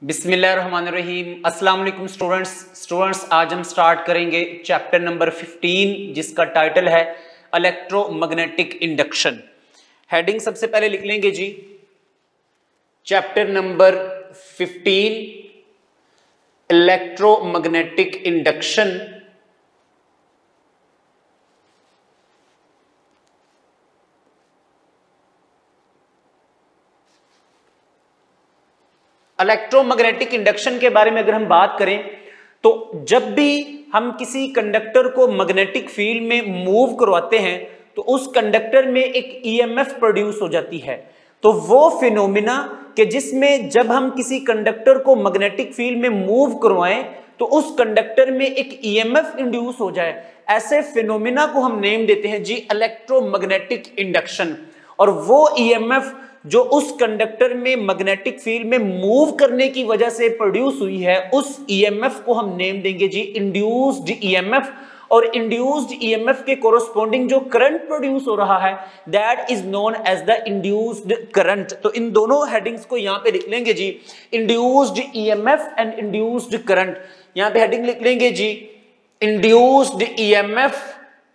बिस्मिल्लाहिर्रहमानिर्रहीम। अस्सलाम वालेकुम स्टूडेंट्स आज हम स्टार्ट करेंगे चैप्टर नंबर 15 जिसका टाइटल है इलेक्ट्रोमैग्नेटिक इंडक्शन। हेडिंग सबसे पहले लिख लेंगे जी, chapter number 15 electromagnetic induction. Electromagnetic induction के बारे में अगर हम बात करें तो जब भी हम किसी कंडक्टर को मैग्नेटिक फील्ड में मूव करवाते हैं तो उस कंडक्टर में एक ईएमएफ प्रोड्यूस हो जाती है। तो वो फिनोमिना कि जिसमें जब हम किसी कंडक्टर को मैग्नेटिक फील्ड में मूव करवाएं तो उस कंडक्टर में एक ईएमएफ इंड्यूस हो जाए, ऐसे फिनोमिना को हम नेम देते हैं जी इलेक्ट्रोमैग्नेटिक इंडक्शन। और वो ईएमएफ जो उस कंडक्टर में मैग्नेटिक फील्ड में मूव करने की वजह से प्रोड्यूस हुई है, उस ईएमएफ को हम नेम देंगे जी इंड्यूस्ड ईएमएफ। और इंड्यूस्ड ईएमएफ के कोरोस्पोंडिंग जो करंट प्रोड्यूस हो रहा है that is known as the induced current. तो इन दोनों हेडिंग्स को यहां पे लिख लेंगे जी, induced EMF and induced current. यहां पे हेडिंग लिख लेंगे जी induced EMF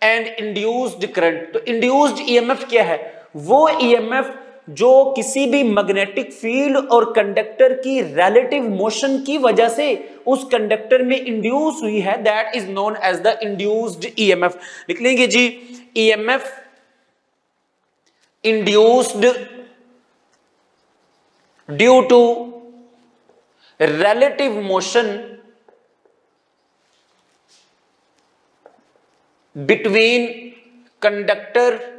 and induced current. तो इंड्यूस्ड ईएमएफ क्या है? वो ईएमएफ जो किसी भी मैग्नेटिक फील्ड और कंडक्टर की रिलेटिव मोशन की वजह से उस कंडक्टर में इंड्यूस हुई है that is known as the induced EMF. लिख लेंगे जी EMF induced due to relative motion between conductor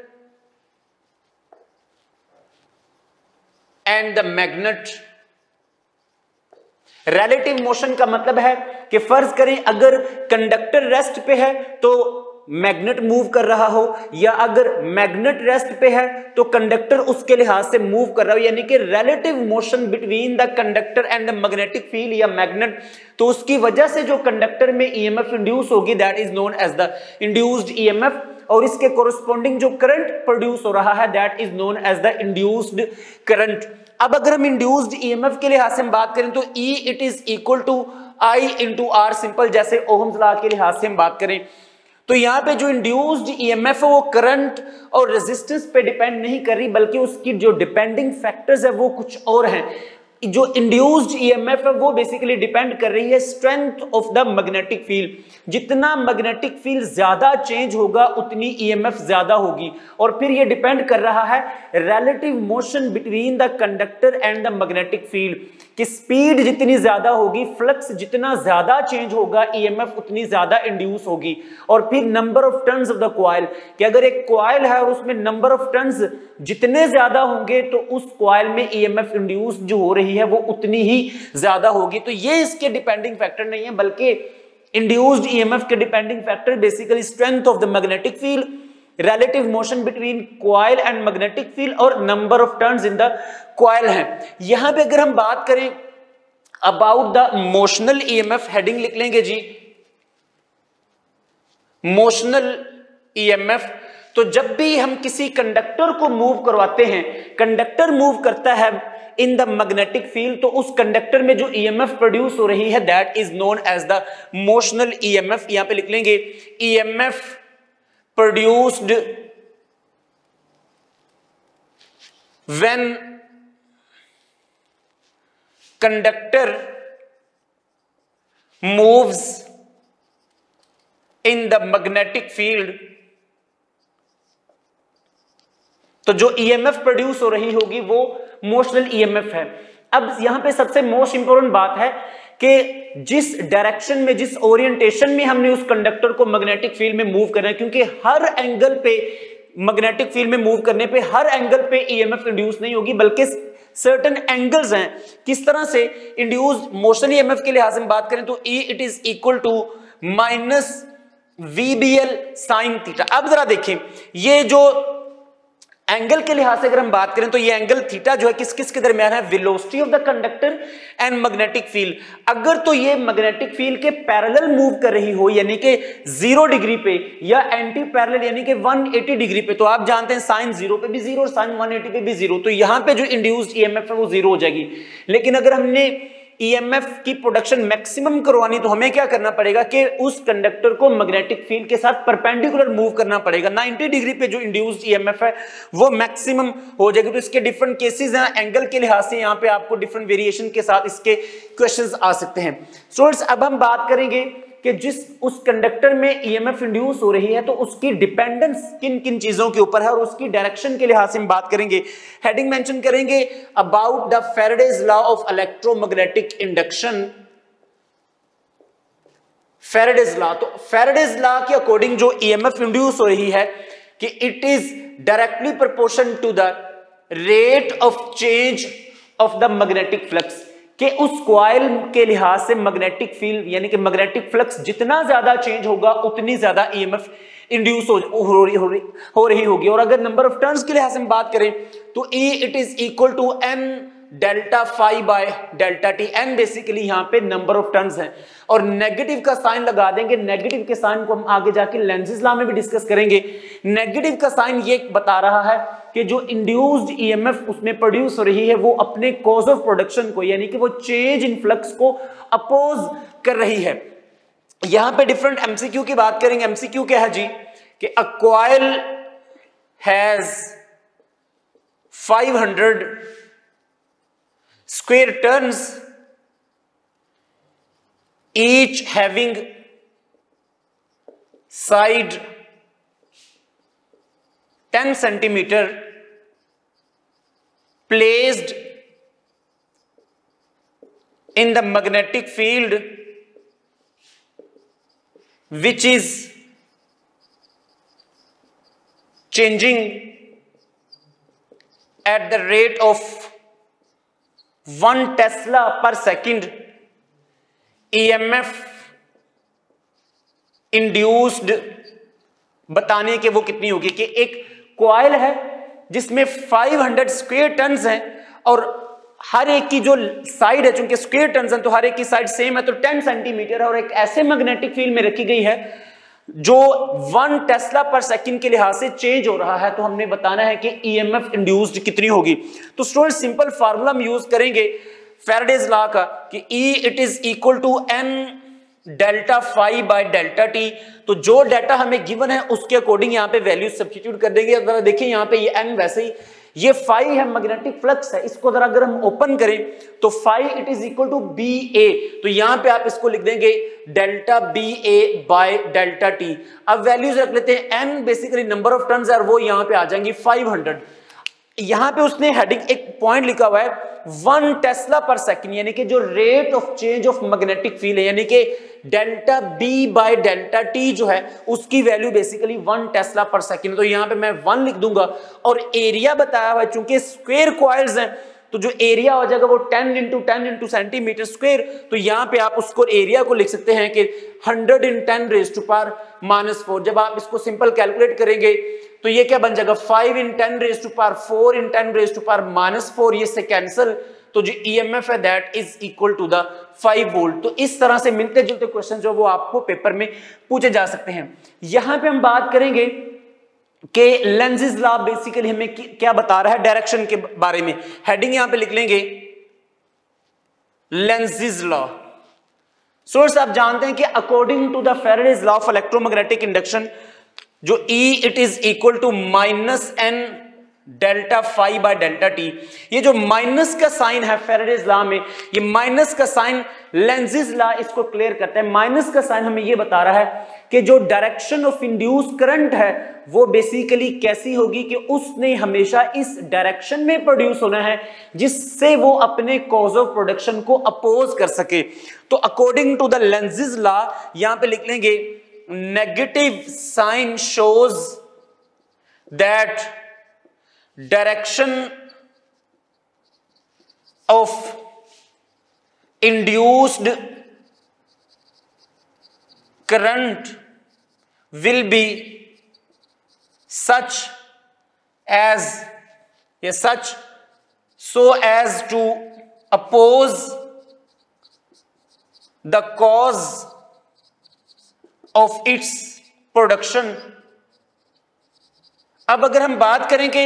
and the magnet. Relative motion का मतलब है कि फर्ज करें अगर कंडक्टर रेस्ट पे है तो मैग्नेट मूव कर रहा हो, या अगर मैग्नेट रेस्ट पे है तो कंडक्टर उसके लिहाज से मूव कर रहा हो, यानी कि relative motion between the conductor and the magnetic field या मैग्नेट। तो उसकी वजह से जो कंडक्टर में ईएमएफ इंड्यूस होगी that is known as the induced EMF. और इसके कोरोस्पोंडिंग जो करंट प्रोड्यूस हो रहा है that is known as the induced current. अब अगर हम इंड्यूस्ड ईएमएफ के लिहाज से हम बात करें तो E it is equal to I into R, simple जैसे ओहम्स लॉ के लिहाज से हम बात करें तो यहां पे जो इंड्यूस्ड ईएमएफ है वो करंट और रेजिस्टेंस पे डिपेंड नहीं कर रही, बल्कि उसकी जो डिपेंडिंग फैक्टर्स है वो कुछ और हैं। जो इंड्यूस्ड ईएमएफ है वो बेसिकली डिपेंड कर रही है strength of the magnetic field. जितना मैग्नेटिक फील्ड ज्यादा चेंज होगा उतनी ईएमएफ ज्यादा होगी। और फिर ये डिपेंड कर रहा है relative motion between the conductor and the magnetic field कि स्पीड जितनी ज्यादा होगी, फ्लक्स जितना ज्यादा चेंज होगा, ईएमएफ उतनी ज्यादा इंड्यूस होगी। और फिर number of turns of the coil कि अगर एक कॉइल है और उसमें नंबर ऑफ टर्न्स जितने ज्यादा होंगे तो उस कॉइल में ईएमएफ इंड्यूस जो हो रही है वो उतनी ही ज्यादा होगी। तो ये इसके डिपेंडिंग फैक्टर नहीं है, बल्कि इंड्यूस्ड ईएमएफ के depending factor basically strength of the magnetic field, relative motion between coil and magnetic field और number of turns in the coil है। यहां पे अगर हम बात करें about the motional EMF, heading लिख लेंगे जी मोशनल ईएमएफ। तो जब भी हम किसी कंडक्टर को मूव करवाते हैं, कंडक्टर मूव करता है इन द मैग्नेटिक फील्ड, तो उस कंडक्टर में जो ईएमएफ प्रोड्यूस हो रही है that is known as the motional EMF. यहां पे लिख लेंगे EMF produced when conductor moves in the magnetic field. तो जो ईएमएफ प्रोड्यूस हो रही होगी वो मोशनल ईएमएफ है। अब यहां पे सबसे मोस्ट इंपॉर्टेंट बात है कि जिस डायरेक्शन में, जिस ओरिएंटेशन में हमने उस कंडक्टर को मैग्नेटिक फील्ड में मूव करना है, क्योंकि हर एंगल पे मैग्नेटिक फील्ड में मूव करने पे हर एंगल पे ईएमएफ इंड्यूस नहीं होगी, बल्कि सर्टेन एंगल्स हैं। किस तरह से? इंड्यूस्ड मोशनल ईएमएफ के लिहाज से हम बात करें तो E it is equal to minus VBL sine theta. अब जरा देखें ये जो एंगल के लिहाज से अगर हम बात करें तो ये एंगल थीटा जो है किस किस के दरमियान है? Velocity of the conductor and magnetic field. अगर तो ये मैग्नेटिक फील्ड के पैरेलल मूव कर रही हो यानी कि 0 डिग्री पे, या एंटी पैरेलल यानी कि 180 डिग्री पे, तो आप जानते हैं साइन 0 पे भी 0 और साइन 180 पे भी 0, तो यहां पे जो इंड्यूस्ड ईएमएफ है वो 0 हो जाएगी। लेकिन अगर हमने ईएमएफ की प्रोडक्शन मैक्सिमम करवानी तो हमें क्या करना पड़ेगा कि उस कंडक्टर को मैग्नेटिक फील्ड के साथ परपेंडिकुलर मूव करना पड़ेगा। 90 डिग्री पे जो इंड्यूस्ड ईएमएफ है वो मैक्सिमम हो जाएगी। तो इसके डिफरेंट केसेस हैं, एंगल के लिहाज से यहाँ पे आपको डिफरेंट वेरिएशन के साथ इसके क्वेश्चंस आ सकते हैं। स्टूडेंट्स अब हम बात करेंगे कि जिस उस कंडक्टर में ईएमएफ इंड्यूस हो रही है तो उसकी डिपेंडेंस किन किन चीजों के ऊपर है और उसकी डायरेक्शन के लिहाज से हम बात करेंगे। हेडिंग मेंशन करेंगे about the Faraday's law of electromagnetic induction. Faraday's law, तो फैराडेज लॉ के अकॉर्डिंग जो ईएमएफ इंड्यूस हो रही है कि it is directly proportion to the rate of change of the magnetic flux, कि उस कॉइल के लिहाज से मैग्नेटिक फील्ड यानी कि मैग्नेटिक फ्लक्स जितना ज्यादा चेंज होगा उतनी ज्यादा ईएमएफ इंड्यूस हो रही होगी। और अगर नंबर ऑफ टर्न्स के लिहाज से हम बात करें तो E it is equal to n delta phi by delta T. n basically यहां पे नंबर ऑफ टर्न्स हैं और नेगेटिव का साइन लगा देंगे। नेगेटिव के साइन को हम आगे जाके लेंज़ेस लॉ में भी डिस्कस करेंगे। नेगेटिव का साइन ये बता रहा है कि जो इंड्यूस्ड ईएमएफ उसमें प्रोड्यूस हो रही है वो अपने कॉज ऑफ प्रोडक्शन को यानी कि वो चेंज इन फ्लक्स को अपोज कर रही है। यहां पे डिफरेंट एमसीक्यू की बात करेंगे। एमसीक्यू क्या है जी कि a coil has 500 square turns, each having side 10 centimeter placed in the magnetic field which is changing at the rate of 1 tesla per second. EMF induced बताने के वो कितनी होगी कि एक कॉइल है जिसमें 500 स्क्वायर टन्स हैं और हर एक की जो साइड है चूंकि स्क्वायर टन्स हैं तो हर एक की साइड सेम है तो 10 सेंटीमीटर है और एक ऐसे मैग्नेटिक फील्ड में रखी गई है जो 1 टेस्ला पर सेकंड के लिहाज से चेंज हो रहा है। तो हमने बताना है कि ईएमएफ इंड्यूस्ड कितनी होगी। तो स्टूडेंट सिंपल फार्मूला हम यूज करेंगे फैराडेज लॉ का कि E it is equal to n delta phi by delta T. तो जो डाटा हमें गिवन है उसके अकॉर्डिंग यहाँ पे वैल्यू सब्स्टिट्यूट कर देंगे। अगर देखिए यहाँ पे ये n वैसे ही ये फाई है मैग्नेटिक फ्लक्स है, इसको अगर हम ओपन करें तो phi it is equal to B A. तो यहां पे आप इसको लिख देंगे delta B A by delta T. अब वैल्यूज रख लेते हैं n basically number of turns है और वो यहां पे आ जाएंगी 500। यहां पे उसने हेडिंग एक पॉइंट लिखा हुआ है 1 टेस्ला पर सेकंड यानी कि जो rate of change of magnetic field है यानी कि delta B by delta T जो है उसकी value basically 1 tesla per second. तो यहां पे मैं 1 लिख दूंगा और एरिया बताया हुआ है चूंकि स्क्वायर कॉइल्स हैं तो जो एरिया हो जाएगा वो 10 इंटू 10 इंटू सेंटीमीटर स्क्वायर। तो यहां पे आप उसको एरिया को लिख सकते हैं कि 100 इन 10 रेज़ टू पावर -4। जब आप इसको सिंपल कैलकुलेट करेंगे तो ये क्या बन जाएगा 5 in 10 raise to power 4 in 10 raise to power -4। ये से कैंसिल तो जो ईएमएफ है that is equal to the 5 volt. तो इस तरह से मिलते जुलते क्वेश्चन जो वो आपको पेपर में पूछे जा सकते हैं। यहां पे हम बात करेंगे कि लेंज़ेस लॉ बेसिकली हमें क्या बता रहा है डायरेक्शन के बारे में। हेडिंग यहां पे लिख लेंगे लेंज़ेस लॉ। सोर्स आप जानते हैं कि according to the Faraday's law of electromagnetic induction जो E it is equal to -n delta phi by delta T. ये जो माइनस का साइन है फैराडेज लॉ में, ये माइनस का साइन लेंज़ेस लॉ इसको क्लियर करता है। माइनस का साइन हमें ये बता रहा है कि जो डायरेक्शन ऑफ इंड्यूस करंट है वो बेसिकली कैसी होगी कि उसने हमेशा इस डायरेक्शन में प्रोड्यूस होना है जिससे वो अपने कॉज ऑफ प्रोडक्शन को अपोज कर सके। तो according to the Lenz's law यहां पे लिख लेंगे negative sign shows that direction of induced current will be such so as to oppose the cause of its production। अब अगर हम बात करें कि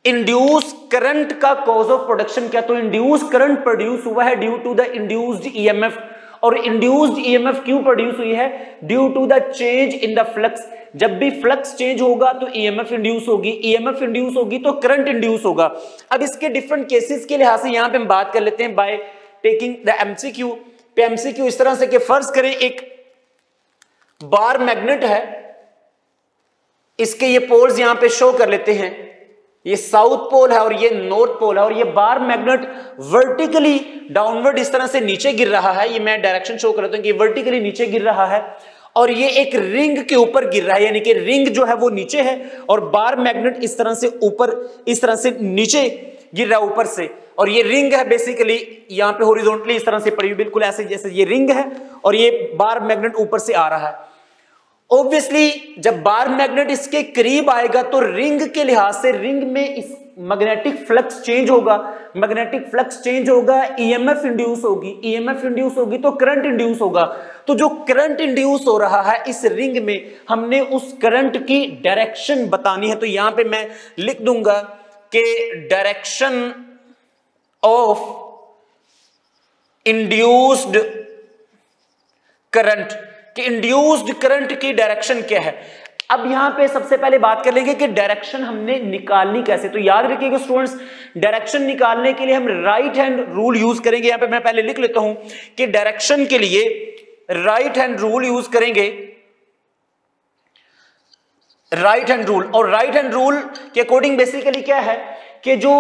इंड्यूस करंट का कॉज ऑफ प्रोडक्शन क्या, तो इंड्यूस करंट प्रोड्यूस हुआ है due to the induced EMF. और इंड्यूस्ड ईएमएफ क्यों प्रोड्यूस हुई है, due to the change in the flux. जब भी फ्लक्स चेंज होगा तो ईएमएफ इंड्यूस होगी, ईएमएफ इंड्यूस होगी तो करंट इंड्यूस होगा। अब इसके डिफरेंट केसेस के लिहाज से यहां पे हम बात कर लेते हैं बाय टेकिंग द एमसीक्यू। पे एमसीक्यू इस तरह से कि फर्ज करें एक बार मैग्नेट है, इसके ये पोल्स यहां पे शो कर लेते हैं, ये साउथ पोल है और ये नॉर्थ पोल है, और ये बार मैग्नेट वर्टिकली डाउनवर्ड इस तरह से नीचे गिर रहा है। ये मैं डायरेक्शन शो कर देता हूं कि वर्टिकली नीचे गिर रहा है और ये एक रिंग के ऊपर गिर रहा है, यानी कि रिंग जो है वो नीचे है और बार मैग्नेट इस तरह से ऊपर, इस तरह से नीचे गिर रहा है ऊपर से। और ये रिंग है बेसिकली यहां पे हॉरिजॉन्टली इस तरह से पड़ी हुई, बिल्कुल ऐसे जैसे ये रिंग है और ये बार मैग्नेट ऊपर से आ रहा है। ऑब्वियसली जब बार मैग्नेट इसके करीब आएगा तो रिंग के लिहाज से रिंग में इस मैग्नेटिक फ्लक्स चेंज होगा, मैग्नेटिक फ्लक्स चेंज होगा, ईएमएफ इंड्यूस होगी, ईएमएफ इंड्यूस होगी तो करंट इंड्यूस होगा। तो जो करंट इंड्यूस हो रहा है इस रिंग में, हमने उस करंट की डायरेक्शन बतानी है। तो यहां पे मैं लिख दूंगा कि डायरेक्शन ऑफ इंड्यूस्ड करंट, कि इंड्यूस्ड करंट की डायरेक्शन क्या है। अब यहां पे सबसे पहले बात कर लेंगे कि डायरेक्शन हमने निकालनी कैसे। तो याद रखिएगा स्टूडेंट्स, डायरेक्शन निकालने के लिए हम राइट हैंड रूल यूज करेंगे। यहां पे मैं पहले लिख लेता हूं कि डायरेक्शन के लिए राइट हैंड रूल यूज करेंगे, राइट हैंड रूल। और राइट हैंड रूल के अकॉर्डिंग बेसिकली क्या है कि जो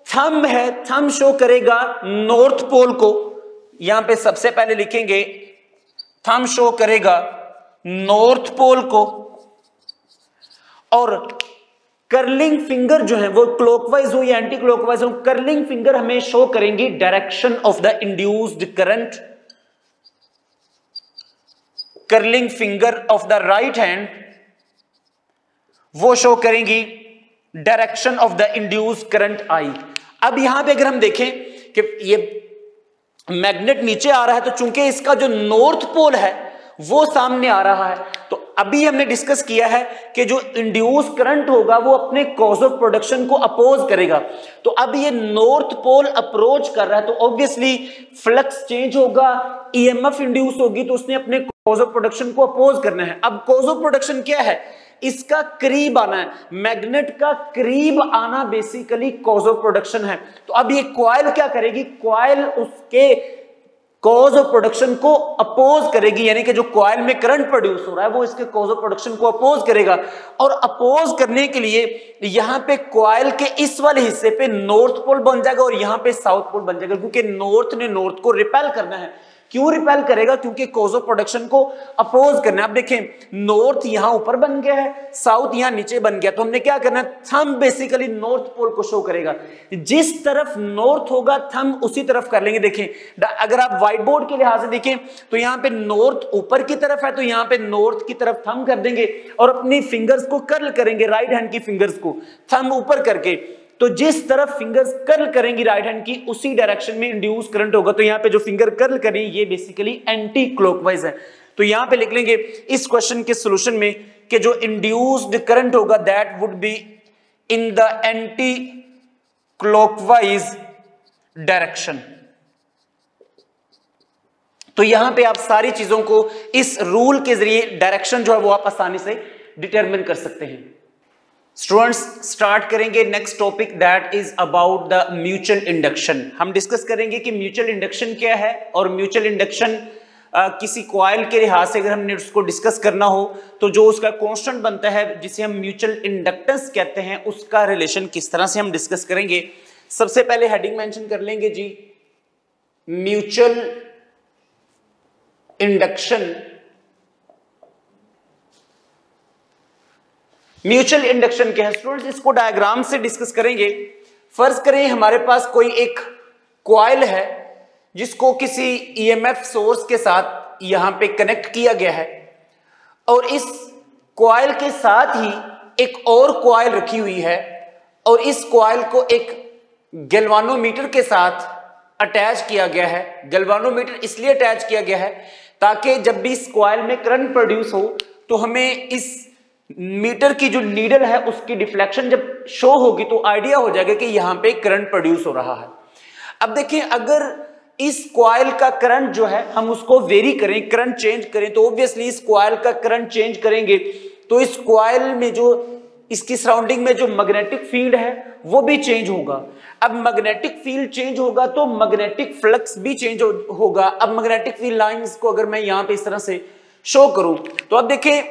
थंब है, थंब शो करेगा नॉर्थ पोल को। यहां पे सबसे पहले लिखेंगे थंब शो करेगा नॉर्थ पोल को, और कर्लिंग फिंगर जो है वो क्लॉकवाइज हो या एंटी क्लॉकवाइज हो, कर्लिंग फिंगर हमें शो करेंगी direction of the induced current. Curling finger of the right hand वो शो करेंगी direction of the induced current I. अब यहां पे अगर हम देखें कि ये मैग्नेट नीचे आ रहा है, तो चूंकि इसका जो नॉर्थ पोल है वो सामने आ रहा है, तो अभी हमने डिस्कस किया है कि जो इंड्यूस करंट होगा वो अपने कॉज ऑफ प्रोडक्शन को अपोज करेगा। तो अब ये नॉर्थ पोल अप्रोच कर रहा है तो ऑब्वियसली फ्लक्स चेंज होगा, ईएमएफ इंड्यूस होगी, तो उसने अपने कॉज ऑफ प्रोडक्शन को अपोज करना है। अब कॉज ऑफ प्रोडक्शन क्या है, इसका करीब आना है, मैग्नेट का करीब आना बेसिकली कॉज ऑफ प्रोडक्शन है। तो अब ये कॉइल क्या करेगी, कॉइल उसके कॉज ऑफ प्रोडक्शन को अपोज करेगी, यानी कि जो कॉइल में करंट प्रोड्यूस हो रहा है वो इसके कॉज ऑफ प्रोडक्शन को अपोज करेगा। और अपोज करने के लिए यहां पे कॉइल के इस वाले हिस्से पे नॉर्थ पोल बन जाएगा और यहां पे साउथ पोल बन जाएगा, क्योंकि नॉर्थ ने नॉर्थ को रिपेल करना है। क्यों रिपेल करेगा, क्योंकि कॉज ऑफ प्रोडक्शन को अपोज करना है। अब देखें नॉर्थ यहां ऊपर बन गया है, साउथ यहां नीचे बन गया, तो हमने क्या करना है, थंब बेसिकली नॉर्थ पोल को शो करेगा। जिस तरफ नॉर्थ होगा थंब उसी तरफ कर लेंगे। देखें अगर आप व्हाइट बोर्ड के लिहाज से देखें तो यहां पे नॉर्थ ऊपर की तरफ है, तो यहां पे नॉर्थ की तरफ थंब कर देंगे और अपनी फिंगर्स को कर्ल करेंगे, राइट हैंड की फिंगर्स को थंब ऊपर करके। तो जिस तरफ फिंगर्स कर्ल करेंगी राइट हैंड की उसी डायरेक्शन में इंड्यूस करंट होगा। तो यहां पे जो फिंगर कर्ल करें ये बेसिकली एंटी क्लॉकवाइज है। तो यहां पे लिख लेंगे इस क्वेश्चन के सॉल्यूशन में कि जो इंड्यूस्ड करंट होगा that would be in the anti clockwise direction. तो यहां पे आप सारी चीजों को इस रूल के जरिए डायरेक्शन जो है वो आप आसानी से डिटरमिन कर सकते हैं। स्टूडेंट्स स्टार्ट करेंगे next topic that is about the mutual induction. हम डिस्कस करेंगे कि म्यूचुअल इंडक्शन क्या है और म्यूचुअल इंडक्शन किसी कॉइल के लिहाज से अगर हमने उसको डिस्कस करना हो तो जो उसका कांस्टेंट बनता है जिसे हम म्यूचुअल इंडक्टेंस कहते हैं उसका रिलेशन किस तरह से हम डिस्कस करेंगे। सबसे पहले हेडिंग मेंशन कर लेंगे जी, म्यूचुअल इंडक्शन। म्यूचुअल इंडक्शन क्या है स्टूडेंट्स, इसको डायग्राम से डिस्कस करेंगे। फर्ज करें हमारे पास कोई एक कॉइल है जिसको किसी ईएमएफ सोर्स के साथ यहां पे कनेक्ट किया गया है और इस कॉइल के साथ ही एक और कॉइल रखी हुई है और इस कॉइल को एक गैल्वानोमीटर के साथ अटैच किया गया है। गैल्वानोमीटर इसलिए अटैच किया गया है ताकि जब भी इस कॉइल में करंट प्रोड्यूस हो तो हमें इस मीटर की जो नीडल है उसकी डिफ्लेक्शन जब शो होगी तो आइडिया हो जाएगा कि यहां पे करंट प्रोड्यूस हो रहा है। अब देखिए, अगर इस कॉइल का करंट जो है हम उसको वेरी करें, करंट चेंज करें, तो ऑब्वियसली इस कॉइल का करंट चेंज करेंगे तो इस कॉइल में जो इसकी सराउंडिंग में जो मैग्नेटिक फील्ड है वो भी चेंज होगा। अब मैग्नेटिक फील्ड चेंज होगा तो मैग्नेटिक फ्लक्स भी चेंज होगा। अब मैग्नेटिक फील्ड लाइंस को अगर मैं यहां पे इस तरह से शो करूं तो अब देखिए,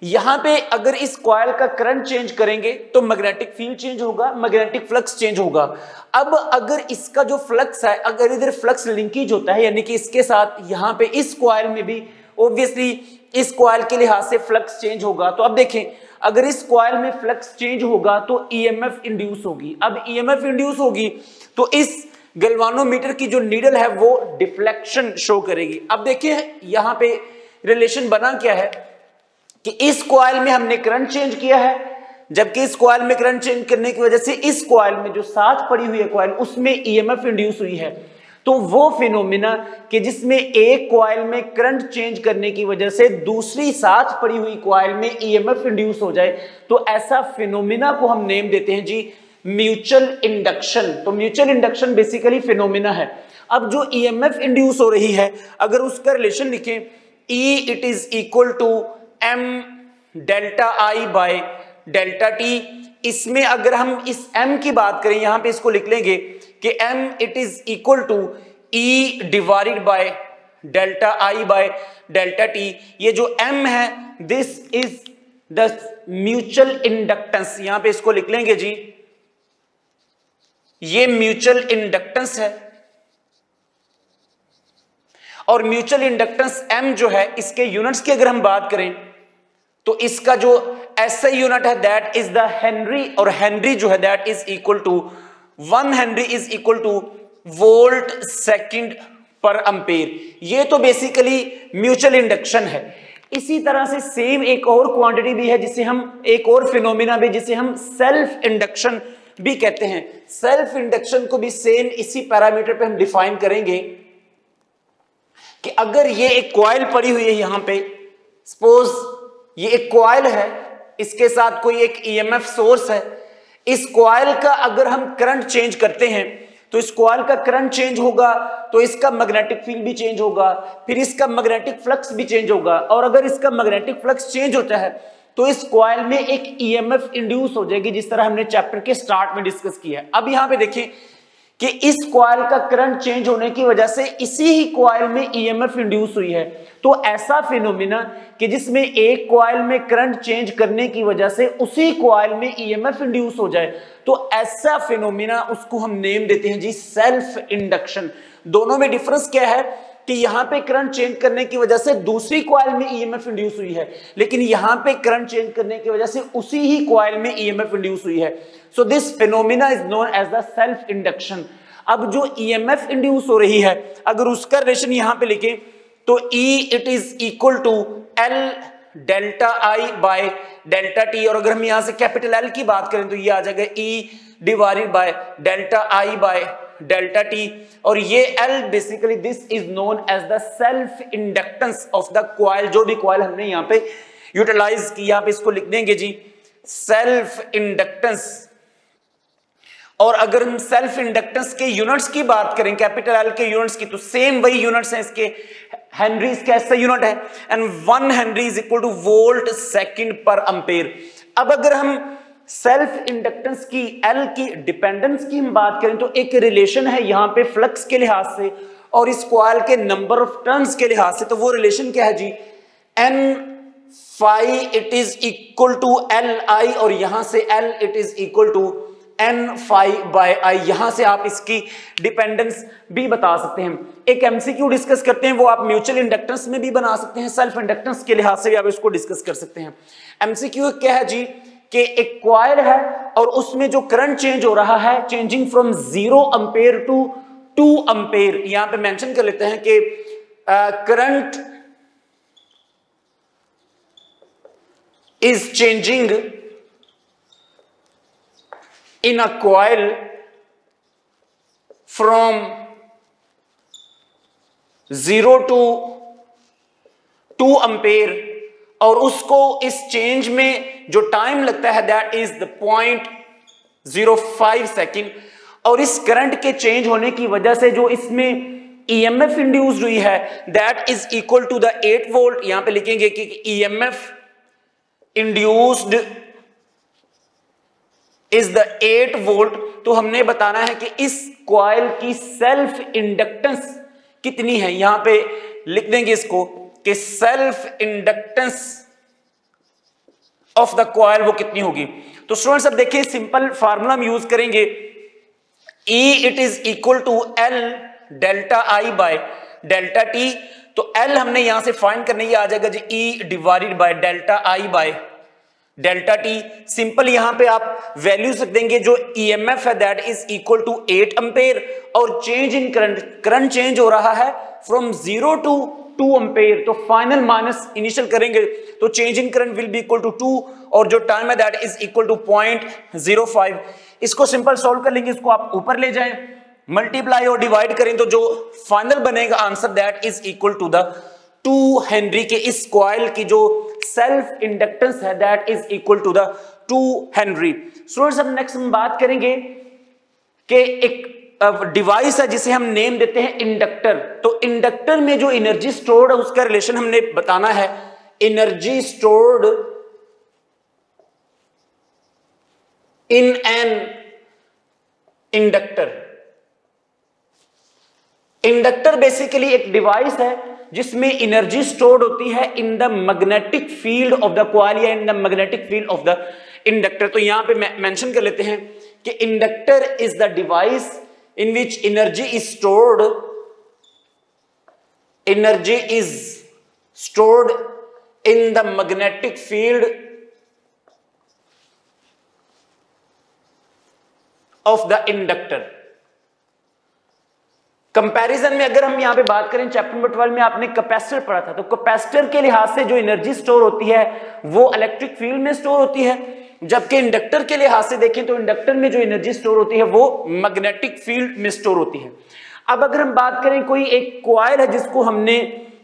यहां पे अगर इस कॉइल का करंट चेंज करेंगे तो मैग्नेटिक फील्ड चेंज होगा, मैग्नेटिक फ्लक्स चेंज होगा। अब अगर इसका जो फ्लक्स है, अगर इधर फ्लक्स लिंकेज होता है, यानी कि इसके साथ यहां पे इस कॉइल में भी ऑब्वियसली इस कॉइल के लिहाज से फ्लक्स चेंज होगा। तो अब देखें, अगर इस कॉइल में फ्लक्स चेंज होगा तो ईएमएफ इंड्यूस होगी। अब ईएमएफ इंड्यूस होगी तो इस गैल्वानोमीटर की जो नीडल है वो डिफ्लेक्शन शो करेगी। अब देखिए यहां पे रिलेशन बना क्या है कि इस कॉइल में हमने करंट चेंज किया है, जबकि इस कॉइल में करंट चेंज करने की वजह से इस कॉइल में जो साथ पड़ी हुई है कॉइल उसमें ईएमएफ इंड्यूस हुई है। तो वो फिनोमिना कि जिसमें एक कॉइल में करंट चेंज करने की वजह से दूसरी साथ पड़ी हुई कॉइल में ईएमएफ इंड्यूस हो जाए, तो ऐसा फिनोमिना को हम नेम देते हैं जी म्यूचुअल इंडक्शन। तो म्यूचुअल इंडक्शन बेसिकली फिनोमिना है। अब जो ईएमएफ इंड्यूस हो रही है, अगर उसका रिलेशन लिखें, E it is equal to M delta I by delta T. इसमें अगर हम इस m की बात करें, यहां पे इसको लिख लेंगे कि m it is equal to e divided by delta I by delta T. ये जो m है this is the mutual inductance, यहां पे इसको लिख लेंगे जी, ये म्यूचुअल इंडक्टेंस है। और म्यूचुअल इंडक्टेंस m जो है, इसके यूनिट्स की अगर हम बात करें तो इसका जो SI यूनिट है दैट इज द हेनरी, और हेनरी जो है that is equal to 1 henry is equal to volt second per ampere. ये तो बेसिकली म्यूचुअल इंडक्शन है। इसी तरह से सेम एक और क्वांटिटी भी है जिसे हम, एक और फिनोमिना भी जिसे हम सेल्फ इंडक्शन भी कहते हैं। सेल्फ इंडक्शन को भी सेम इसी पैरामीटर पे हम डिफाइन करेंगे कि अगर ये एक कॉइल पड़ी हुई है, यहां पे सपोज ये एक कॉइल है, इसके साथ कोई एक ईएमएफ सोर्स है, इस कॉइल का अगर हम करंट चेंज करते हैं तो इस कॉइल का करंट चेंज होगा तो इसका मैग्नेटिक फील्ड भी चेंज होगा, फिर इसका मैग्नेटिक फ्लक्स भी चेंज होगा। और अगर इसका मैग्नेटिक फ्लक्स चेंज होता है तो इस कॉइल में एक ईएमएफ इंड्यूस हो जाएगी, जिस तरह हमने चैप्टर के स्टार्ट में डिस्कस किया है। अब यहां पे देखिए कि इस कॉइल का करंट चेंज होने की वजह से इसी ही कॉइल में ईएमएफ इंड्यूस हुई है। तो ऐसा फिनोमिना कि जिसमें एक कॉइल में करंट चेंज करने की वजह से उसी कॉइल में ईएमएफ इंड्यूस हो जाए, तो ऐसा फिनोमिना उसको हम नेम देते हैं जी सेल्फ इंडक्शन। दोनों में डिफरेंस क्या है कि यहां पे करंट चेंज करने की वजह से दूसरी कॉइल में ईएमएफ इंड्यूस हुई है, लेकिन यहां पे करंट चेंज करने की वजह से उसी ही कॉइल में ईएमएफ इंड्यूस हुई है। So this phenomena is known as the self induction. अब जो ईएमएफ इंड्यूस हो रही है, अगर उसका रिलेशन यहां पे लिखें तो E it is equal to L delta I by delta T. और अगर हम यहां से कैपिटल L की बात करें तो ये आ जाएगा E divided by delta I by delta T. और ये L basically this is known as the self inductance of the coil. जो भी कॉइल हमने यहां पे यूटिलाइज की, यहां पे इसको लिख देंगे जी सेल्फ इंडक्टेंस। और अगर हम सेल्फ इंडक्टेंस के यूनिट्स की बात करें, कैपिटल L के यूनिट्स की, तो सेम वही यूनिट्स हैं इसके। हेनरी इसका ऐसा यूनिट है and 1 henry is equal to volt second per ampere. अब अगर हम सेल्फ इंडक्टेंस की L की डिपेंडेंस की हम बात करें तो एक रिलेशन है यहां पे फ्लक्स के लिहाज से और इस कॉइल के नंबर ऑफ टर्न्स के लिहाज से। तो वो रिलेशन क्या है जी, N phi it is equal to L I, और यहां से L it is equal to N phi by I. यहां से आप इसकी डिपेंडेंस भी बता सकते हैं। एक एमसीक्यू डिस्कस करते हैं, वो आप म्यूचुअल इंडक्टेंस में भी बना सकते हैं, सेल्फ इंडक्टेंस के लिहाज से भी आप इसको डिस्कस कर सकते हैं। एमसीक्यू क्या है जी कि एक कॉइल है और उसमें जो करंट चेंज हो रहा है, changing from 0 ampere to 2 ampere. यहां पे मेंशन कर लेते हैं कि current is changing in a coil from 0 to 2 ampere और उसको इस चेंज में जो टाइम लगता है दैट इज द 0.05 सेकेंड, और इस करंट के चेंज होने की वजह से जो इसमें ईएमएफ इंड्यूस्ड हुई है that is equal to the 8 volt. यहां पे लिखेंगे कि EMF induced is the 8 volt. तो हमने बताना है कि इस कॉइल की सेल्फ इंडक्टेंस कितनी है, यहां पे लिख देंगे इसको कि self inductance of the coil वो कितनी होगी। तो स्टूडेंट्स अब देखिए सिंपल फार्मूला हम यूज करेंगे, E it is equal to L delta I by delta T। तो L हमने यहां से फाइंड करने, ये आ जाएगा जी E divided by delta I by delta T। Simple यहां पे आप वैल्यूज रख देंगे, जो EMF है that is equal to 8 ampere, और चेंज इन करंट चेंज हो रहा है फ्रॉम 0 टू 2 एम्पेयर। तो फाइनल माइनस इनिशियल करेंगे तो change in current will be equal to 2, और जो टाइम है दैट इज इक्वल टू 0.05। इसको सिंपल सॉल्व कर लेंगे, इसको आप ऊपर ले जाएं, मल्टीप्लाई और डिवाइड करें तो जो फाइनल बनेगा answer that is equal to the 2 henry के इस कॉइल की जो सेल्फ इंडक्टेंस है that is equal to the 2 henry. Students अब नेक्स्ट हम बात करेंगे कि एक डिवाइस है जिसे हम नेम देते हैं इंडक्टर। तो इंडक्टर में जो एनर्जी स्टोर्ड है उसका रिलेशन हमने बताना है, energy stored in an inductor. Inductor basically एक डिवाइस है जिसमें एनर्जी स्टोर्ड होती है in the magnetic field of the coil या in the magnetic field of the inductor. तो यहां पे मेंशन कर लेते हैं कि inductor is the device in which energy is stored in the magnetic field of the inductor। Comparison में अगर हम यहां पे बात करें चैप्टर नंबर 12 में आपने कैपेसिटर पढ़ा था, तो कैपेसिटर के लिहाज से जो एनर्जी स्टोर होती है वो इलेक्ट्रिक फील्ड में स्टोर होती है, जबकि इंडक्टर के लिहाज से देखें तो इंडक्टर में जो एनर्जी स्टोर होती है वो मैग्नेटिक फील्ड में स्टोर होती है। अब अगर हम बात करें कोई एक कॉइल है जिसको हमने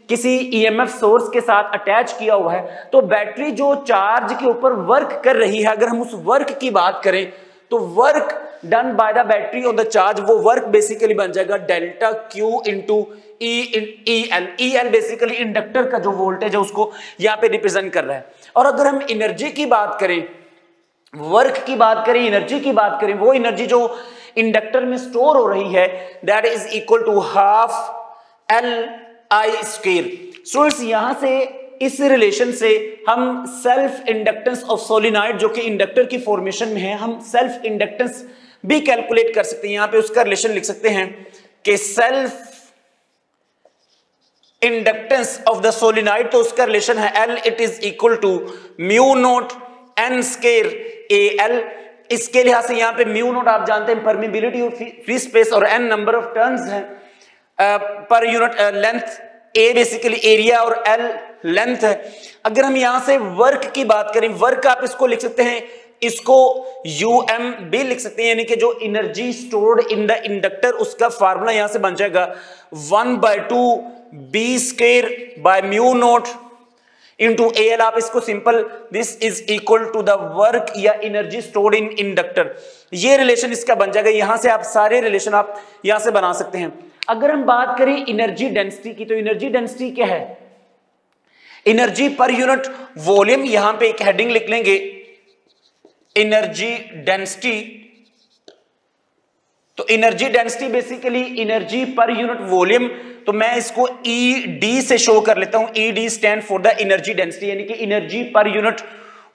किसी ईएमएफ सोर्स के साथ अटैच किया हुआ है, तो बैटरी जो चार्ज के ऊपर वर्क कर रही है, अगर हम उस वर्क की बात करें तो work done by the battery on the charge, वो वर्क बेसिकली बन जाएगा delta Q into EL basically inductor का जो वोल्टेज है उसको यहाँ पे रिप्रेजेंट कर रहा है। और अगर हम एनर्जी की बात करें, वर्क की बात करें, एनर्जी की बात करें, वो एनर्जी जो इंडक्टर में स्टोर हो रही है that is equal to half LI²। Students यहां से इस रिलेशन से हम सेल्फ इंडक्टेंस ऑफ सोलेनॉइड जो कि इंडक्टर की फॉर्मेशन में है, हम सेल्फ इंडक्टेंस भी कैलकुलेट कर सकते हैं। यहां पे उसका रिलेशन लिख सकते हैं कि self inductance of the solenoid, तो उसका रिलेशन है L it is equal to mu naught N² AL। इसके लिहाज से यहां पे म्यू नॉट आप जानते हैं परमिबिलिटी ऑफ फ्री स्पेस, और N नंबर ऑफ टर्न्स हैं per unit length, A basically area और L लेंथ है। अगर हम यहां से वर्क की बात करें, वर्क आप इसको लिख सकते हैं, इसको UM भी लिख सकते हैं, यानी कि जो energy stored in the inductor उसका फार्मूला यहां से बन जाएगा 1/2 B² by mu naught into AL। आप इसको simple this is equal to the work या एनर्जी स्टोर्ड इन इंडक्टर, ये रिलेशन इसका बन जाएगा। यहां से आप सारे रिलेशन आप यहां से बना सकते हैं। अगर हम बात करें एनर्जी डेंसिटी की, तो एनर्जी डेंसिटी क्या है, एनर्जी पर यूनिट वॉल्यूम। यहां पे एक हेडिंग लिख लेंगे एनर्जी डेंसिटी। तो energy density basically energy per unit volume, तो मैं इसको ED से शो कर लेता हूं। ED stand for the energy density, यानी कि एनर्जी पर यूनिट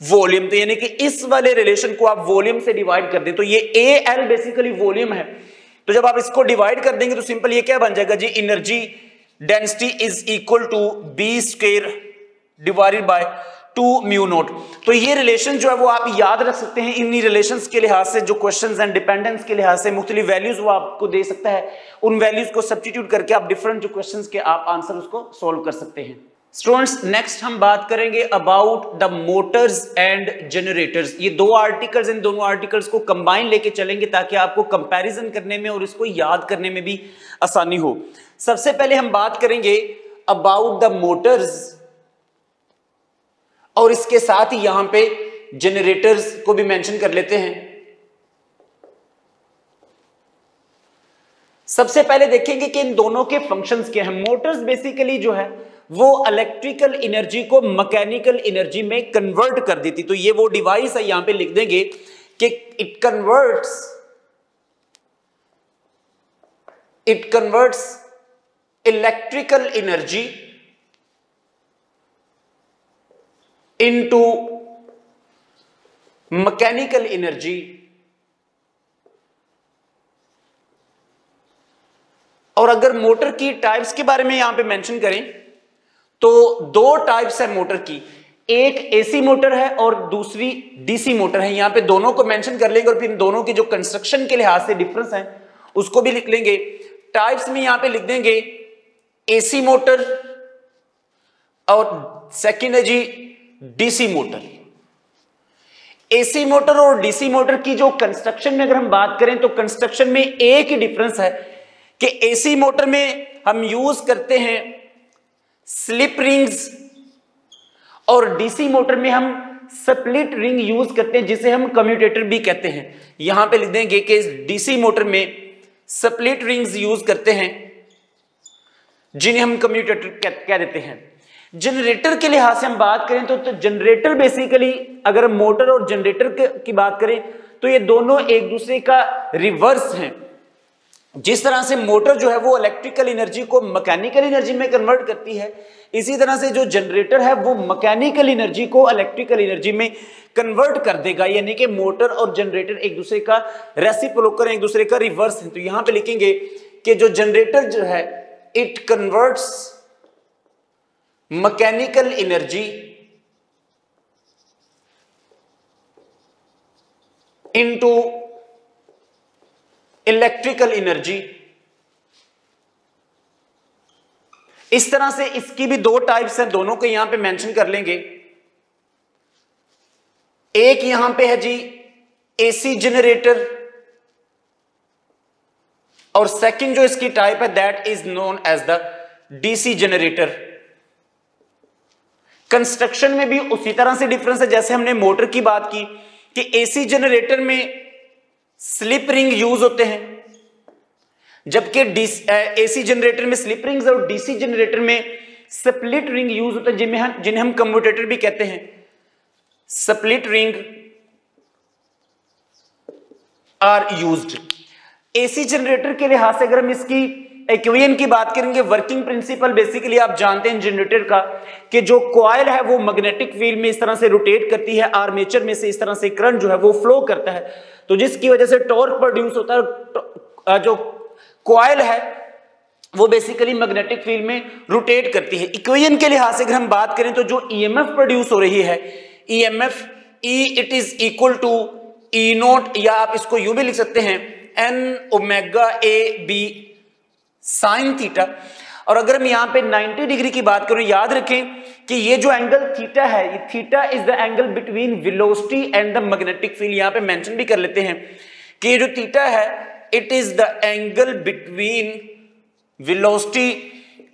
वॉल्यूम। तो यानी कि इस वाले रिलेशन को आप वॉल्यूम से डिवाइड कर दें, तो ये AL बेसिकली वॉल्यूम है, तो जब आप इसको डिवाइड कर देंगे तो सिंपल ये क्या बन जाएगा जी, energy density is equal to B² divided by 2 mu naught. तो ये रिलेशन जो है वो आप याद रख सकते हैं। इन्हीं रिलेशंस के लिहाज से जो क्वेश्चंस एंड डिपेंडेंस के लिहाज से मुख्तलिफ वैल्यूज वो आपको दे सकता है, उन वैल्यूज को सब्स्टिट्यूट करके आप डिफरेंट जो क्वेश्चंस के आप आंसर उसको सोल्व कर सकते हैं। स्टूडेंट्स नेक्स्ट हम बात करेंगे about the Motors and generators. ये दो आर्टिकल्स, इन दोनों आर्टिकल्स को कंबाइन लेके चलेंगे ताकि आपको कंपैरिजन करने में और इसको याद करने में भी आसानी हो। सबसे पहले हम बात करेंगे अबाउट द मोटर्स और इसके साथ ही यहां पे जनरेटर्स को भी मेंशन कर लेते हैं। सबसे पहले देखेंगे कि इन दोनों के फंक्शंस क्या हैं। मोटर्स बेसिकली जो है वो इलेक्ट्रिकल एनर्जी को मैकेनिकल एनर्जी में कन्वर्ट कर देती, तो ये वो डिवाइस है, यहां पे लिख देंगे कि it converts electrical energy into mechanical energy. और अगर मोटर की टाइप्स के बारे में यहां पे मेंशन करें तो दो टाइप्स है मोटर की, एक एसी मोटर है और दूसरी डीसी मोटर है। यहां पे दोनों को मेंशन कर लेंगे और फिर दोनों की जो कंस्ट्रक्शन के लिहाज से डिफरेंस है उसको भी लिख लेंगे। टाइप्स में यहां पे लिख देंगे एसी मोटर और सेकंड है जी डीसी मोटर। एसी मोटर और डीसी मोटर की जो कंस्ट्रक्शन में अगर हम बात करें तो कंस्ट्रक्शन में एक ही डिफरेंस है कि एसी मोटर में हम यूज करते हैं स्लिप रिंग्स और डीसी मोटर में हम स्प्लिट रिंग यूज करते हैं जिसे हम कम्यूटेटर भी कहते हैं। यहां पे लिख देंगे कि डीसी मोटर में स्प्लिट रिंग्स यूज करते हैं जिन्हें हम कम्यूटेटर कह देते हैं। जनरेटर के लिहाज से हम बात करें तो जनरेटर बेसिकली अगर मोटर और जनरेटर की बात करें तो ये दोनों एक दूसरे का रिवर्स हैं। जिस तरह से मोटर जो है वो इलेक्ट्रिकल एनर्जी को मैकेनिकल एनर्जी में कन्वर्ट करती है, इसी तरह से जो जनरेटर है वो मैकेनिकल एनर्जी को इलेक्ट्रिकल एनर्जी में कन्वर्ट कर देगा, यानी कि मोटर और जनरेटर एक दूसरे का रेसिप्रोकल, एक दूसरे का रिवर्स है। तो यहां पे लिखेंगे कि जो जनरेटर जो है it converts mechanical energy into electrical energy. इस तरह से इसकी भी दो टाइप्स हैं, दोनों को यहां पे मेंशन कर लेंगे। एक यहां पे है जी एसी जनरेटर और सेकंड जो इसकी टाइप है that is known as the DC generator. Construction में भी उसी तरह से डिफरेंस है जैसे हमने मोटर की बात की कि एसी जनरेटर में स्लिप रिंग यूज होते हैं, जबकि एसी जनरेटर में स्लिप रिंग्स और डीसी जनरेटर में स्प्लिट रिंग यूज होते हैं जिन्हें हम कम्यूटेटर भी कहते हैं। Split ring are used. एसी जनरेटर के लिहाज से अगर हम इसकी इक्वेशन की बात करेंगे, वर्किंग प्रिंसिपल बेसिकली आप जानते हैं जनरेटर का कि जो कॉइल है वो मैग्नेटिक फील्ड में इस तरह से रोटेट करती है, आर्मेचर में से इस तरह से करंट जो है वो फ्लो करता है, तो जिसकी वजह से टॉर्क प्रोड्यूस होता है। जो कॉइल है वो बेसिकली मैग्नेटिक फील्ड में रोटेट करती है। इक्वेशन के लिहाज से अगर हम बात करें तो जो ईएमएफ प्रोड्यूस हो रही है, EMF E it is equal to E naught, या आप इसको यूं भी लिख सकते हैं N omega A B sine theta. और अगर हम यहां पे 90 डिग्री की बात करें, याद रखें कि ये जो एंगल थीटा है, ये theta is the angle between velocity and the magnetic field. यहां पे मेंशन भी कर लेते हैं कि ये जो थीटा है it is the angle between velocity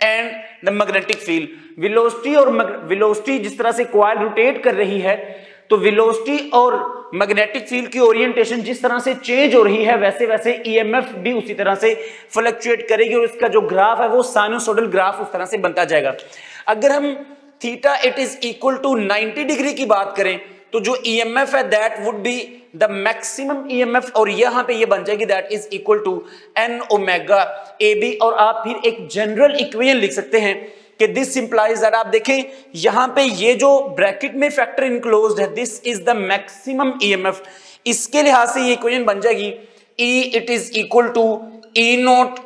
and the magnetic field. Velocity जिस तरह से कॉइल रोटेट कर रही है तो वेलोसिटी और मैग्नेटिक फील्ड की ओरिएंटेशन जिस तरह से चेंज हो रही है वैसे वैसे ईएमएफ भी उसी तरह से फ्लक्चुएट करेगी और इसका जो ग्राफ है वो साइनोसोडल ग्राफ उस तरह से बनता जाएगा। अगर हम theta it is equal to 90 degree की बात करें तो जो ईएमएफ है that would be the maximum EMF, और यहां पे ये बन जाएगी that is equal to N omega A B. और आप फिर एक जनरल इक्वेशन लिख सकते हैं कि दिस इंप्लाइज दैट, आप देखें यहां पे ये जो ब्रैकेट में फैक्टर इनक्लोज्ड है this is the maximum EMF. इसके लिहाज से ये इक्वेशन बन जाएगी E it is equal to E naught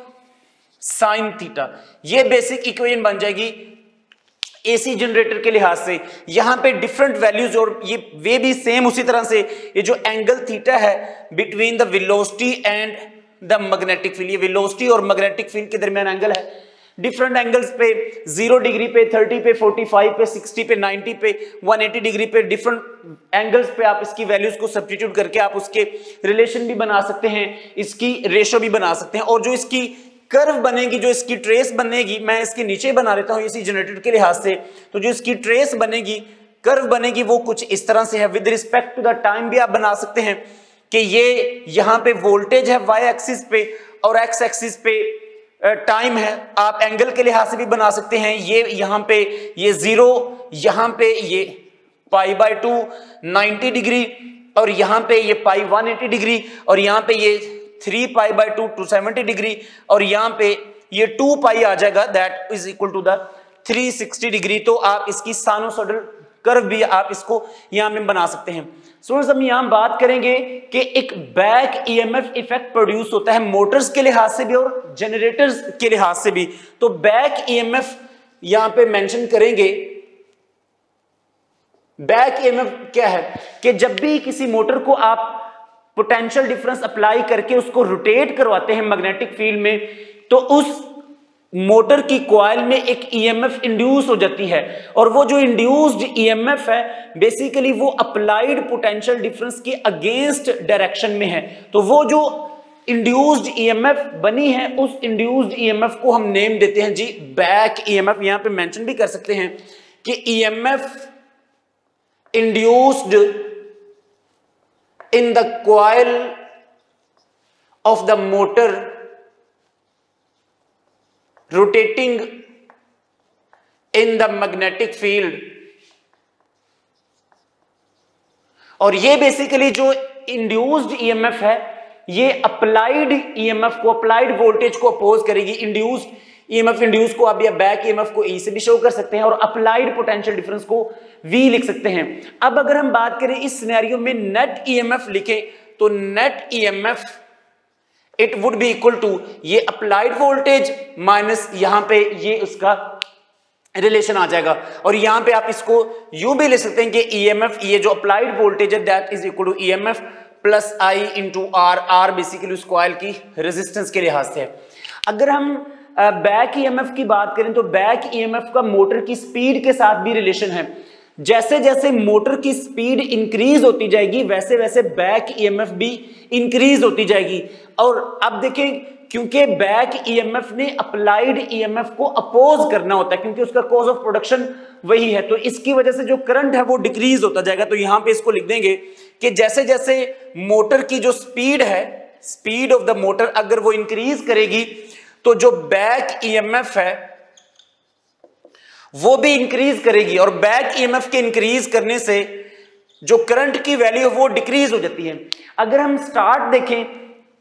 sine theta. ये बेसिक इक्वेशन बन जाएगी एसी जनरेटर के लिहाज से। यहां पे डिफरेंट वैल्यूज और ये वे भी सेम उसी तरह से, ये जो एंगल थीटा है between the velocity and the magnetic field, ये वेलोसिटी और मैग्नेटिक फील्ड के दरमियान एंगल है। डिफरेंट एंगल्स पे 0 डिग्री पे, 30 पे, 45 पे, 60 पे, 90 पे, 180 डिग्री पे, डिफरेंट एंगल्स पे आप इसकी वैल्यूज को सब्स्टिट्यूट करके आप उसके रिलेशन भी बना सकते हैं, इसकी रेशो भी बना सकते हैं। और जो इसकी कर्व बनेगी, जो इसकी ट्रेस बनेगी, मैं इसके नीचे बना लेता हूं इसी जनरेटर के लिहाज से, तो जो इसकी ट्रेस बनेगी कर्व बनेगी वो कुछ इस तरह से है। With respect to the time भी आप बना सकते हैं कि ये यहां पे वोल्टेज है वाई एक्सिस पे और एक्स एक्सिस पे टाइम है। आप एंगल के लिहाज से भी बना सकते हैं, ये यहां पे ये 0, यहां पे ये π/2 90 डिग्री और यहां पे ये पाई 180 डिग्री और यहां पे ये 3π/2 270 डिग्री और यहां पे ये 2π आ जाएगा, that is equal to the 360 degree. तो आप इसकी साइनोसॉइडल कर्व भी आप इसको यहां में बना सकते हैं। स्टूडेंट्स हम यहां बात करेंगे कि एक बैक ईएमएफ इफेक्ट प्रोड्यूस होता है मोटर्स के लिहाज से भी और जनरेटर्स के लिहाज से भी। तो बैक ईएमएफ यहां पे मेंशन करेंगे। बैक ईएमएफ क्या है कि जब भी किसी मोटर को आप पोटेंशियल डिफरेंस अप्लाई करके उसको रोटेट करवाते हैं मैग्नेटिक फील्ड में, तो उस मोटर की कॉइल में एक ईएमएफ इंड्यूस हो जाती है और वो जो इंड्यूस्ड ईएमएफ है बेसिकली वो अप्लाइड पोटेंशियल डिफरेंस के अगेंस्ट डायरेक्शन में है। तो वो जो इंड्यूस्ड ईएमएफ बनी है उस इंड्यूस्ड ईएमएफ को हम नेम देते हैं जी बैक ईएमएफ। यहां पे मेंशन भी कर सकते हैं कि EMF induced in the coil of the motor rotating in the magnetic field। और ये बेसिकली जो इंड्यूस्ड ईएमएफ है ये अप्लाइड ईएमएफ को, अप्लाइड वोल्टेज को अपोज करेगी। इंड्यूस्ड ईएमएफ, इंड्यूस को आप या बैक ईएमएफ को ई से भी शो कर सकते हैं और अप्लाइड पोटेंशियल डिफरेंस को वी लिख सकते हैं। अब अगर हम बात करें इस सिनेरियो में नेट ईएमएफ लिखें तो net EMF it would be equal to ये अप्लाइड वोल्टेज माइनस यहां पे ये उसका रिलेशन आ जाएगा। और यहां पे आप इसको यूं भी ले सकते हैं कि ईएमएफ, ये जो अप्लाइड वोल्टेज है that is equal to EMF plus I into R. R basically उस कॉइल की रेजिस्टेंस के लिहाज से है। अगर हम बैक ईएमएफ की बात करें तो बैक ईएमएफ का मोटर की स्पीड के साथ भी रिलेशन है। जैसे जैसे मोटर की स्पीड इंक्रीज होती जाएगी वैसे वैसे बैक ईएमएफ भी इंक्रीज होती जाएगी। और अब देखें क्योंकि बैक ईएमएफ ने अप्लाइड ईएमएफ को अपोज करना होता है क्योंकि उसका कॉज ऑफ प्रोडक्शन वही है, तो इसकी वजह से जो करंट है वो डिक्रीज होता जाएगा। तो यहां पे इसको लिख देंगे कि जैसे जैसे मोटर की जो स्पीड है, स्पीड ऑफ द मोटर अगर वो इंक्रीज करेगी तो जो बैक ईएमएफ है वो भी इंक्रीज करेगी और बैक ईएमएफ के इंक्रीज करने से जो करंट की वैल्यू वो डिक्रीज हो जाती है। अगर हम स्टार्ट देखें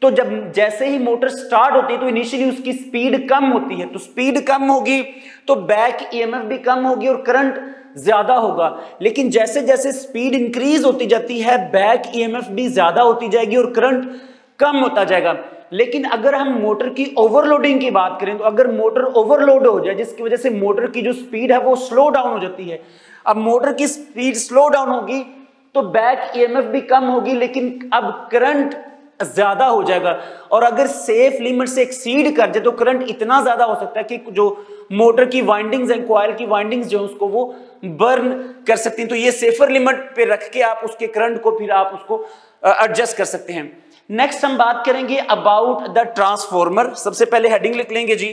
तो जब जैसे ही मोटर स्टार्ट होती है तो इनिशियली उसकी स्पीड कम होती है, तो स्पीड कम होगी तो बैक ईएमएफ भी कम होगी और करंट ज्यादा होगा। लेकिन जैसे जैसे स्पीड इंक्रीज होती जाती है बैक ईएमएफ भी ज्यादा होती जाएगी और करंट कम होता जाएगा। लेकिन अगर हम मोटर की ओवरलोडिंग की बात करें तो अगर मोटर ओवरलोड हो जाए जिसकी वजह से मोटर की जो स्पीड है वो स्लो डाउन हो जाती है। अब मोटर की स्पीड स्लो डाउन होगी तो बैक ईएमएफ भी कम होगी लेकिन अब करंट ज्यादा हो जाएगा और अगर सेफ लिमिट से एक्सीड कर जाए तो करंट इतना ज्यादा हो सकता है कि जो मोटर की वाइंडिंग्स एंड कॉइल की वाइंडिंग्स जो उसको वो बर्न कर सकती हैं। तो ये सेफर लिमिट पे रख के आप उसके करंट को फिर आप उसको एडजस्ट कर सकते हैं। नेक्स्ट हम बात करेंगे अबाउट द ट्रांसफॉर्मर। सबसे पहले हेडिंग लिख लेंगे जी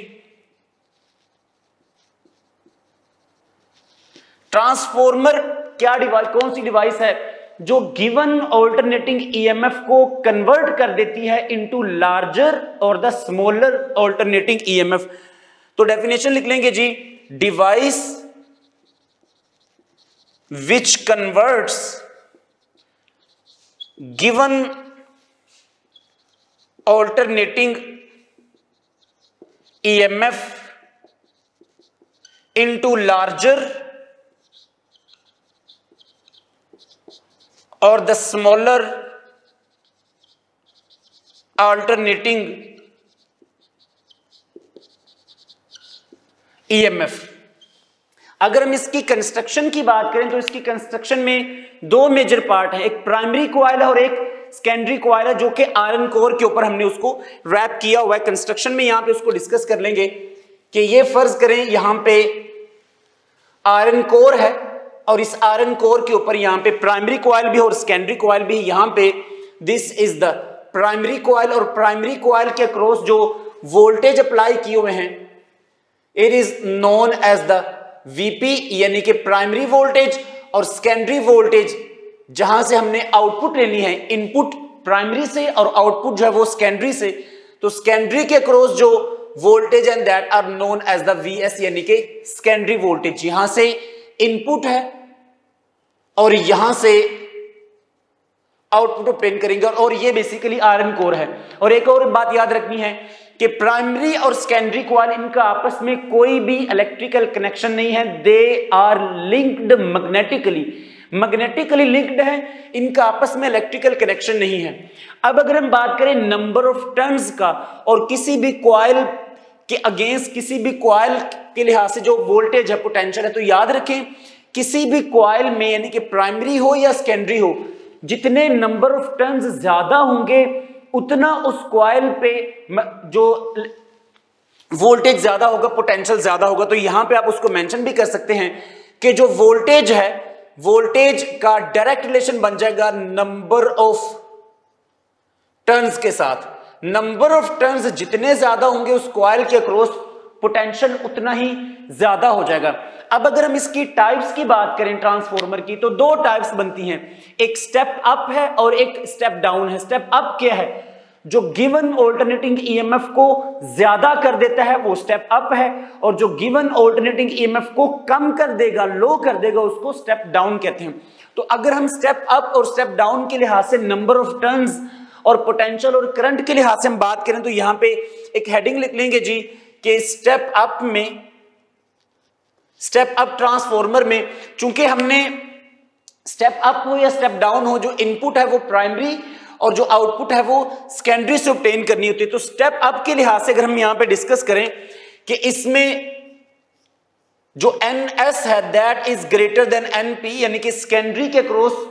ट्रांसफॉर्मर क्या डिवाइस, कौन सी डिवाइस है जो गिवन ऑल्टरनेटिंग ईएमएफ को कन्वर्ट कर देती है इनटू लार्जर और द स्मॉलर ऑल्टरनेटिंग ईएमएफ। तो डेफिनेशन लिख लेंगे जी device which converts given alternating EMF into larger or the smaller alternating EMF। अगर हम इसकी कंस्ट्रक्शन की बात करें तो इसकी कंस्ट्रक्शन में दो मेजर पार्ट हैं, एक प्राइमरी कॉइल है और एक सेकेंडरी कॉइल है जो कि आयरन कोर के ऊपर हमने उसको रैप किया हुआ है। कंस्ट्रक्शन में यहां पे उसको डिस्कस कर लेंगे कि ये फर्ज करें यहां पे आयरन कोर है और इस आयरन कोर के ऊपर यहां पे प्राइमरी कॉइल भी और सेकेंडरी कॉइल भी। यहां पे this is the primary coil और प्राइमरी कॉइल के अक्रॉस जो वोल्टेज अप्लाई किए हुए हैं it is known as the VP यानी कि प्राइमरी वोल्टेज और सेकेंडरी वोल्टेज जहां से हमने आउटपुट लेनी है, इनपुट प्राइमरी से और आउटपुट जो है वो सेकेंडरी से, तो सेकेंडरी के क्रॉस जो voltage and that are known as the VS, यानी कि सेकेंडरी वोल्टेज। यहां से इनपुट है और यहां से आउटपुट ऑब्टेन करेंगे और ये बेसिकली आयरन कोर है। और एक और बात याद रखनी है कि प्राइमरी और सेकेंडरी कॉइल, इनका आपस में कोई भी इलेक्ट्रिकल कनेक्शन नहीं है, they are linked magnetically linked है, इनका आपस में इलेक्ट्रिकल कनेक्शन नहीं है। अब अगर हम बात करें नंबर ऑफ टर्न्स का और किसी भी कॉइल के अगेंस्ट, किसी भी कॉइल के लिहाज से जो वोल्टेज है, पोटेंशियल है, तो याद रखें किसी भी कॉइल में, यानी कि प्राइमरी हो या सेकेंडरी हो, जितने नंबर ऑफ टर्न्स ज्यादा होंगे उतना उस कॉइल पे जो वोल्टेज ज्यादा होगा, पोटेंशियल ज्यादा होगा। तो यहां पे आप उसको मेंशन भी कर सकते हैं कि जो वोल्टेज है, वोल्टेज का डायरेक्ट रिलेशन बन जाएगा नंबर ऑफ टर्न्स के साथ। नंबर ऑफ टर्न्स जितने ज्यादा होंगे उस कॉइल के अक्रॉस, पोटेंशियल उतना ही ज्यादा हो जाएगा। अब अगर हम इसकी टाइप्स की बात करें ट्रांसफॉर्मर की, तो दो टाइप्स बनती हैं, एक स्टेप अप है और एक स्टेप डाउन है। स्टेप अप क्या है? जो गिवन ऑल्टरनेटिंग ईएमएफ को ज्यादा कर देता है वो स्टेप अप है, और जो गिवन ऑल्टरनेटिंग ईएमएफ को कम कर देगा, लो कर देगा, उसको स्टेप डाउन कहते हैं। तो अगर हम स्टेप अप और स्टेप डाउन के लिहाज से नंबर ऑफ टर्न्स और पोटेंशियल और करंट के लिहाज से हम बात करें, तो यहां पे एक हेडिंग लिख लेंगे जी कि स्टेप अप में, स्टेप अप ट्रांसफॉर्मर में, चूंकि हमने स्टेप अप हो या स्टेप डाउन हो, जो इनपुट है वो प्राइमरी और जो आउटपुट है वो सेकेंडरी से ऑब्टेन करनी होती है। तो स्टेप अप के लिहाज से अगर हम यहां पे डिस्कस करें कि इसमें जो NS है that is greater than NP, यानी कि सेकेंडरी के क्रॉस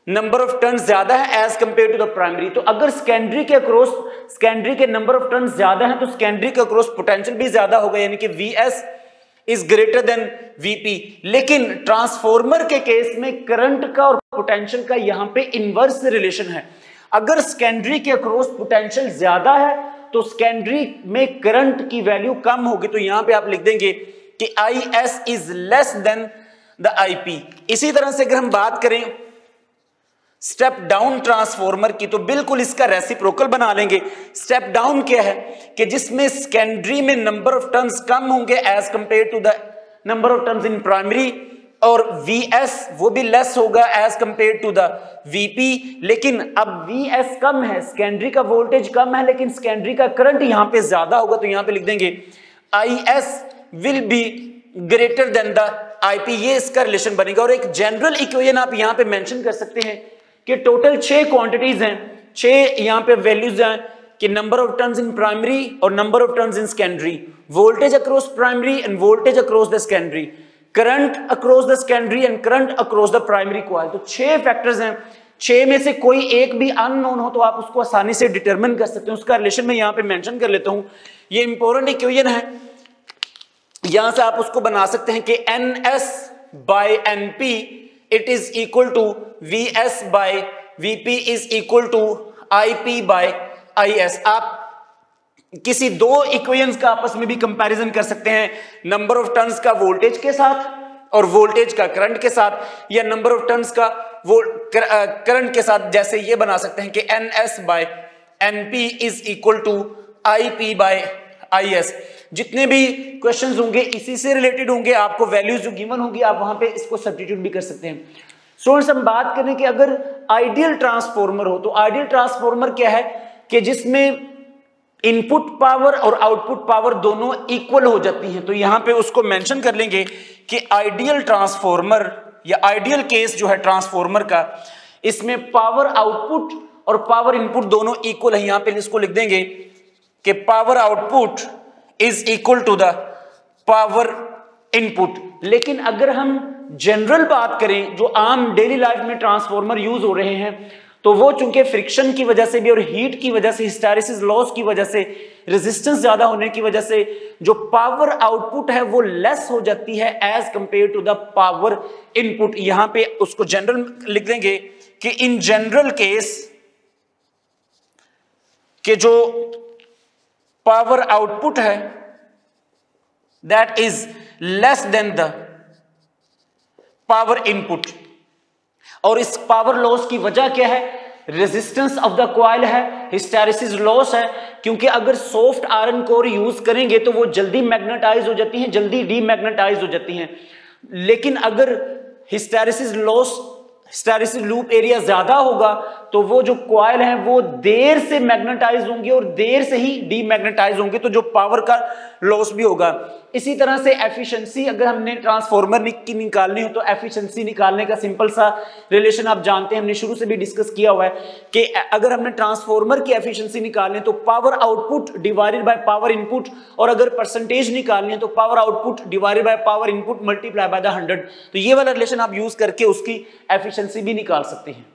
नंबर ऑफ टर्न ज्यादा है as compared to the primary. तो अगर सेकेंडरी के क्रॉस, सेकेंडरी के नंबर ऑफ टर्न ज्यादा है तो सेकेंडरी का क्रॉस पोटेंशियल भी ज्यादा होगा, यानी कि VS is greater than VP। लेकिन ट्रांसफॉर्मर के केस में करंट का और पोटेंशियल का यहां पे इनवर्स रिलेशन है। अगर सेकेंडरी के अक्रॉस पोटेंशियल ज्यादा है तो सेकेंडरी में करंट की वैल्यू कम होगी। तो यहां पे आप लिख देंगे कि IS is less than the IP। इसी तरह से अगर हम बात करें स्टेप डाउन ट्रांसफॉर्मर की, तो बिल्कुल इसका रेसिप्रोकल बना लेंगे। स्टेप डाउन क्या है कि जिसमें सेकेंडरी में नंबर ऑफ टर्न्स कम होंगे as compared to the number of turns in primary, और VS वो भी लेस होगा as compared to the VP। लेकिन अब VS कम है, सेकेंडरी का वोल्टेज कम है, लेकिन सेकेंडरी का करंट यहां पे ज्यादा होगा। तो यहां पे लिख देंगे IS will be greater than the IP। ये इसका रिलेशन बनेगा। और एक जनरल इक्वेशन आप यहां पे मेंशन कर सकते हैं कि टोटल 6 क्वांटिटीज हैं, 6 यहां पे वैल्यूज हैं कि number of turns in primary और number of turns in secondary, voltage across primary and voltage across the secondary, current across the secondary and current across the primary coil. तो 6 factors हैं, 6 में से कोई एक भी अननोन हो तो आप उसको आसानी से डिटरमिन कर सकते हैं। उसका रिलेशन मैं यहां पे मेंशन कर लेता हूं। ये इंपॉर्टेंट इक्वेशन है, यहां से आप उसको बना सकते हैं कि NS by NP it is equal to VS by VP is equal to IP by IS। आप किसी दो इक्वेशंस का आपस में भी कंपैरिजन कर सकते हैं, नंबर ऑफ टर्न्स का वोल्टेज के साथ और वोल्टेज का करंट के साथ, या नंबर ऑफ टर्न्स का करंट के साथ। जैसे ये बना सकते हैं कि NS by NP is equal to IP by IS। जितने भी क्वेश्चंस होंगे इसी से रिलेटेड होंगे, आपको वैल्यूज जो गिवन होंगी आप वहां पे इसको सब्स्टिट्यूट भी कर सकते हैं। स्टूडेंट्स हम बात करें कि अगर आइडियल ट्रांसफॉर्मर हो, तो आइडियल ट्रांसफॉर्मर क्या है कि जिसमें इनपुट पावर और आउटपुट पावर दोनों इक्वल हो जाती हैं। तो यहां पे उसको मेंशन कर लेंगे कि आइडियल ट्रांसफॉर्मर या आइडियल केस जो है ट्रांसफॉर्मर का, इसमें पावर आउटपुट और पावर इनपुट दोनों इक्वल है। यहां पे इसको लिख देंगे कि power output is equal to the power input. लेकिन अगर हम जनरल बात करें, जो आम डेली लाइफ में ट्रांसफॉर्मर यूज हो रहे हैं, तो वो चूंकि फ्रिक्शन की वजह से भी और हीट की वजह से, हिस्टैरिसीस लॉस की वजह से, रेजिस्टेंस ज्यादा होने की वजह से जो पावर आउटपुट है वो लेस हो जाती है as compared to the power input. यहां पे उसको जनरल लिख देंगे कि इन जनरल केस के जो पावर आउटपुट है that is less than the power input. और इस पावर लॉस की वजह क्या है? रेजिस्टेंस ऑफ द कॉइल है, हिस्टैरिसीस लॉस है, क्योंकि अगर सॉफ्ट आयरन कोर यूज करेंगे तो वो जल्दी मैग्नेटाइज हो जाती हैं, जल्दी डीमैग्नेटाइज हो जाती हैं। लेकिन अगर hysteresis loss, hysteresis loop area ज्यादा होगा तो वो जो कॉइल है वो देर से मैग्नेटाइज होंगे और देर से ही डीमैग्नेटाइज होंगे, तो जो पावर का लॉस भी होगा। इसी तरह से एफिशिएंसी, अगर हमने ट्रांसफार्मर की निकालनी हो तो एफिशिएंसी निकालने का सिंपल सा रिलेशन आप जानते हैं, हमने शुरू से भी डिस्कस किया हुआ है कि अगर हमने ट्रांसफार्मर की एफिशिएंसी निकालनी है तो power output divided by power input, और अगर परसेंटेज निकालनी है तो power output divided by power input multiply by the 100। तो ये वाला रिलेशन आप यूज करके उसकी एफिशिएंसी भी निकाल सकते हैं।